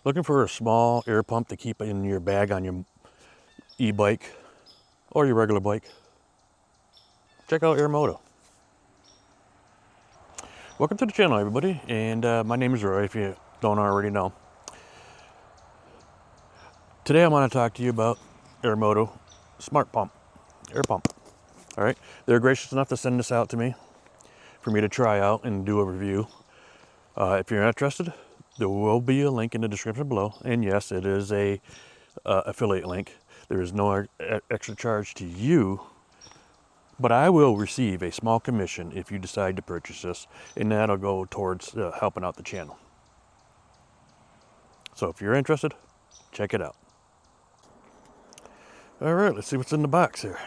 Looking for a small air pump to keep in your bag on your e-bike or your regular bike? Check out AIRMOTO. Welcome to the channel, everybody, and my name is Roy, if you don't already know. Today I want to talk to you about AIRMOTO Smart Pump, air pump. All right, they're gracious enough to send this out to me for me to try out and do a review. If you're interested, there will be a link in the description below, and yes, it is a affiliate link. There is no extra charge to you, but I will receive a small commission if you decide to purchase this, and that'll go towards helping out the channel. So if you're interested, check it out. All right, let's see what's in the box here.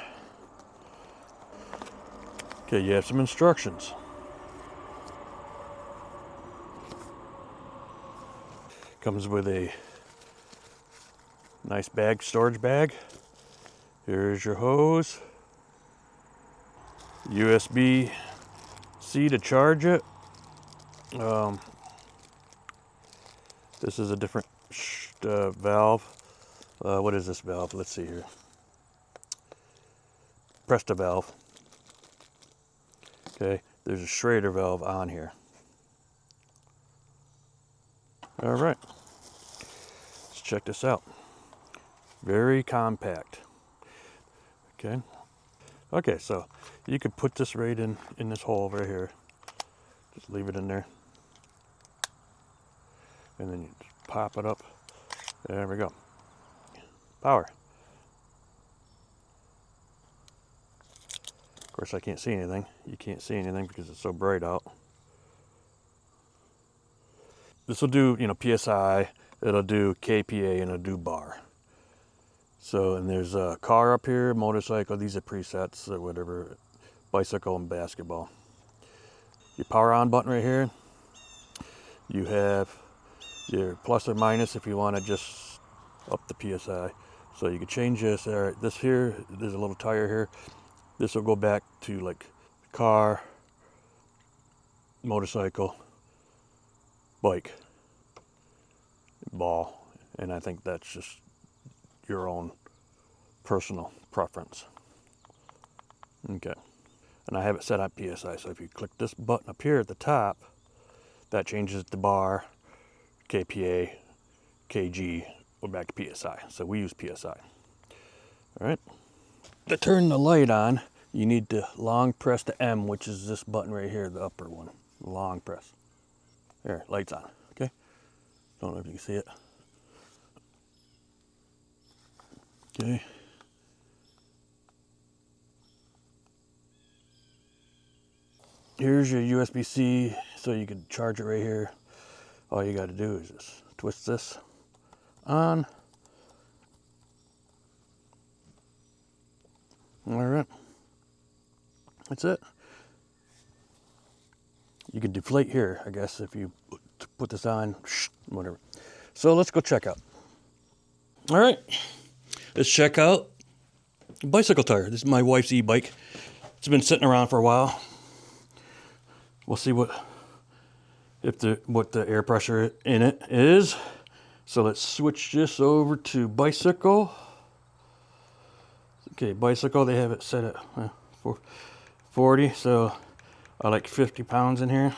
Okay, you have some instructions. Comes with a nice bag, storage bag. Here's your hose. USB-C to charge it. This is a different valve. What is this valve? Let's see here. Presta valve. Okay, there's a Schrader valve on here. All right, let's check this out. Very compact. Okay, so you could put this right in this hole right here. Just leave it in there, and then you just pop it up. There we go. Power. Of course, I can't see anything. You can't see anything because it's so bright out. This will do, PSI. It'll do KPA, and it'll do bar. So, and there's a car up here, motorcycle. These are presets or whatever. Bicycle and basketball. Your power on button right here. You have your plus or minus if you want to just up the PSI. So you can change this. All right, this here, there's a little tire here. This will go back to like car, motorcycle, bike, ball, and I think that's just your own personal preference. Okay, and I have it set on PSI, so if you click this button up here at the top, that changes the bar, KPA, KG, we're back to PSI. So we use PSI. All right. To turn the light on, you need to long press the M, which is this button right here, the upper one. Long press. There, light's on. Okay. Don't know if you can see it. Okay. Here's your USB-C, so you can charge it right here. All you got to do is just twist this on. All right, that's it. You can deflate here, I guess, if you put this on, whatever. So let's go check out. All right, let's check out the bicycle tire. This is my wife's e-bike. It's been sitting around for a while. We'll see what the air pressure in it is. So let's switch this over to bicycle. Okay, bicycle, they have it set at 40, so I like 50 pounds in here.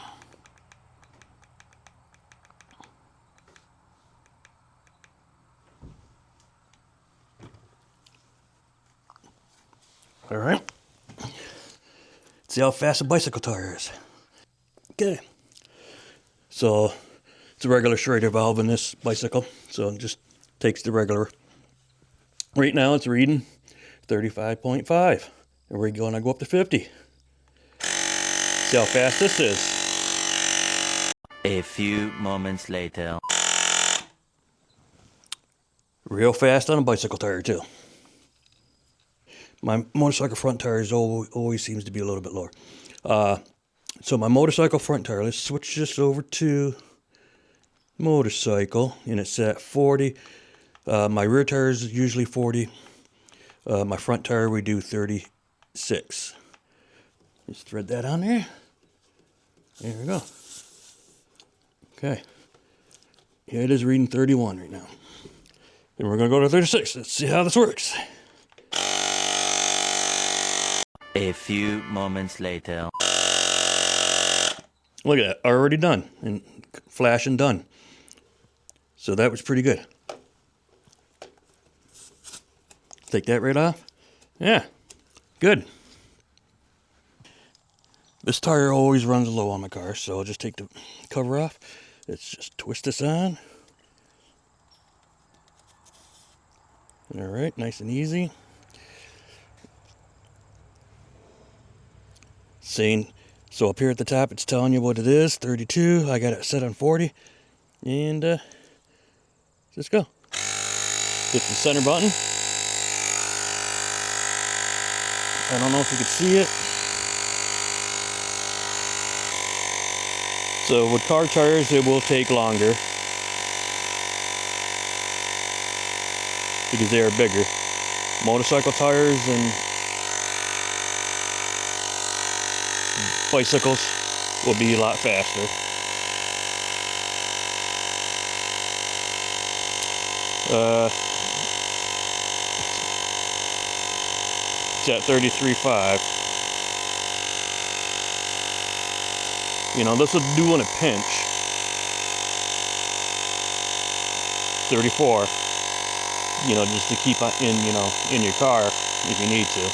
All right. See how fast a bicycle tire is. Okay. So it's a regular Schrader valve in this bicycle, so it just takes the regular. Right now it's reading 35.5, and we're going to go up to 50. See how fast this is. A few moments later. Real fast on a bicycle tire too. My motorcycle front tire always seems to be a little bit lower. So my motorcycle front tire, let's switch this over to motorcycle, and it's at 40. My rear tire is usually 40. My front tire, we do 36. Just thread that on there. There we go. Okay. Yeah, it is reading 31 right now. And we're gonna go to 36. Let's see how this works. A few moments later. Look at that, already done, and flash and done. So that was pretty good. Take that right off. Yeah, good. This tire always runs low on my car, so I'll just take the cover off. Let's just twist this on. All right, nice and easy. So up here at the top, it's telling you what it is, 32. I got it set on 40. And just go. Hit the center button. I don't know if you can see it. So with car tires, it will take longer because they are bigger. Motorcycle tires and bicycles will be a lot faster. It's at 33.5. You know, this will do in a pinch. 34. You know, just to keep in your car if you need to.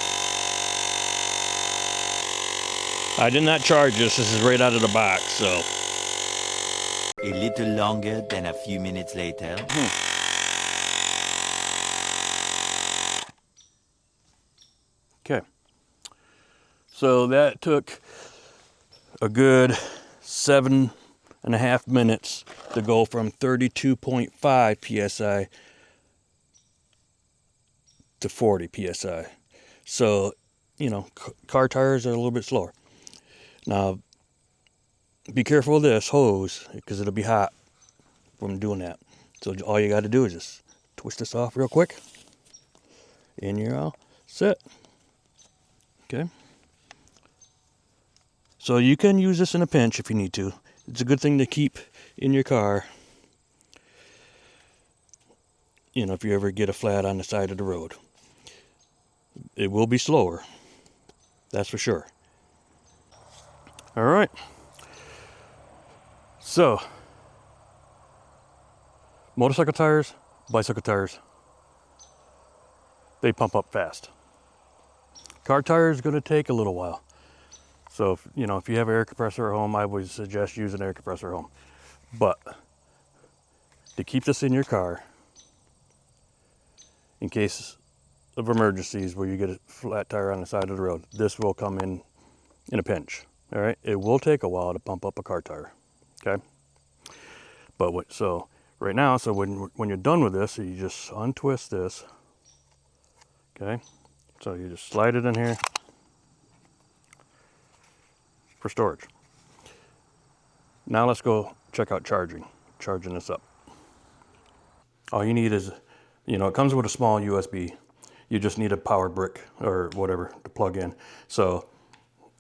I did not charge this. This is right out of the box, so. A little longer than a few minutes later. Okay. So that took a good 7.5 minutes to go from 32.5 psi to 40 psi. So, you know, car tires are a little bit slower. Now, be careful of this hose because it'll be hot from doing that. So all you got to do is just twist this off real quick, and you're all set. Okay. So you can use this in a pinch if you need to. It's a good thing to keep in your car. You know, if you ever get a flat on the side of the road. It will be slower. That's for sure. All right. So, motorcycle tires, bicycle tires, they pump up fast. Car tire is going to take a little while. So, if you have an air compressor at home, I would suggest using an air compressor at home. But to keep this in your car, in case of emergencies where you get a flat tire on the side of the road, this will come in a pinch. All right, it will take a while to pump up a car tire. Okay, but right now, so when you're done with this, you just untwist this. Okay, so you just slide it in here for storage. Now let's go check out charging this up. All you need is, it comes with a small USB. You just need a power brick or whatever to plug in. So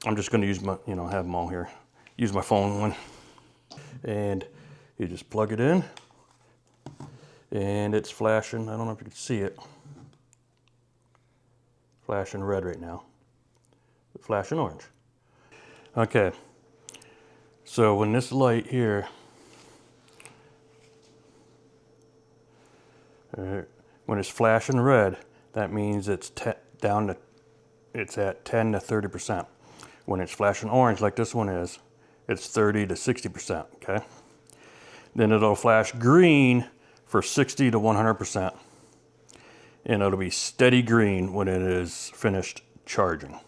I'm just going to use my, have them all here. Use my phone one. And you just plug it in. And it's flashing. I don't know if you can see it. Flashing red right now. Flashing orange. Okay. So when this light here, when it's flashing red, that means it's at 10 to 30%. When it's flashing orange like this one is, it's 30 to 60%, okay? Then it'll flash green for 60 to 100%. And it'll be steady green when it is finished charging.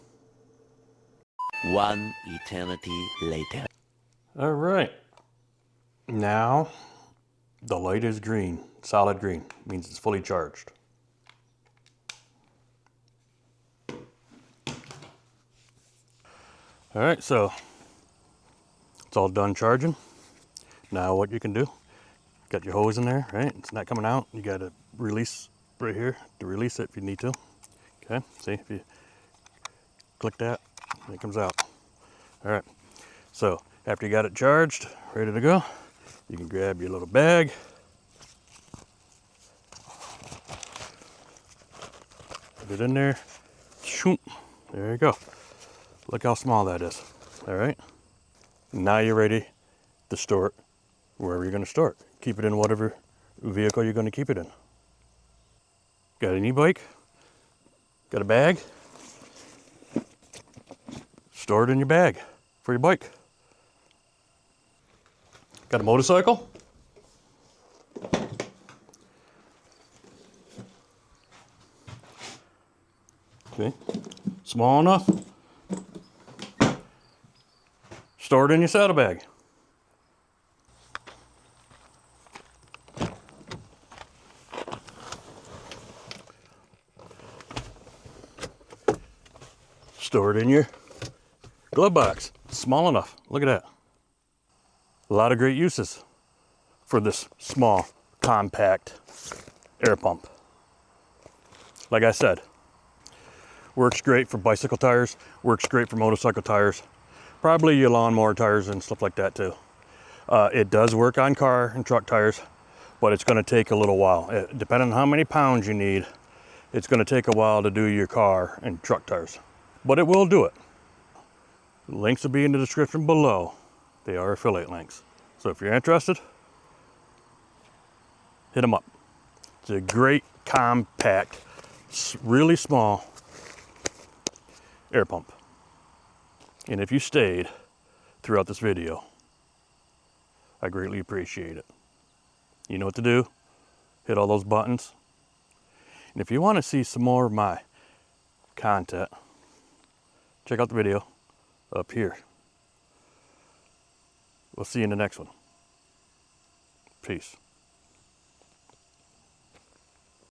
One eternity later. All right. Now, the light is green, solid green, means it's fully charged. All right, so it's all done charging. Now what you can do, got your hose in there, right? It's not coming out. You got to release right here to release it if you need to. Okay, see, if you click that, it comes out. All right, so after you got it charged, ready to go, you can grab your little bag, Put it in there. Shoot. There you go. Look how small that is. All right. Now you're ready to store it wherever you're going to store it. Keep it in whatever vehicle you're going to keep it in. Got an e-bike? Got a bag? Store it in your bag for your bike. Got a motorcycle? Okay. Small enough? Store it in your saddlebag. Store it in your glove box. Small enough. Look at that. A lot of great uses for this small, compact air pump. Like I said, works great for bicycle tires, works great for motorcycle tires, probably your lawnmower tires and stuff like that too. It does work on car and truck tires, but it's going to take a little while. Depending on how many pounds you need, it's going to take a while to do your car and truck tires. But it will do it. Links will be in the description below. They are affiliate links. So if you're interested, hit them up. It's a great, compact, really small air pump. And if you stayed throughout this video, I greatly appreciate it. You know what to do. Hit all those buttons. And if you want to see some more of my content, check out the video up here. We'll see you in the next one. Peace.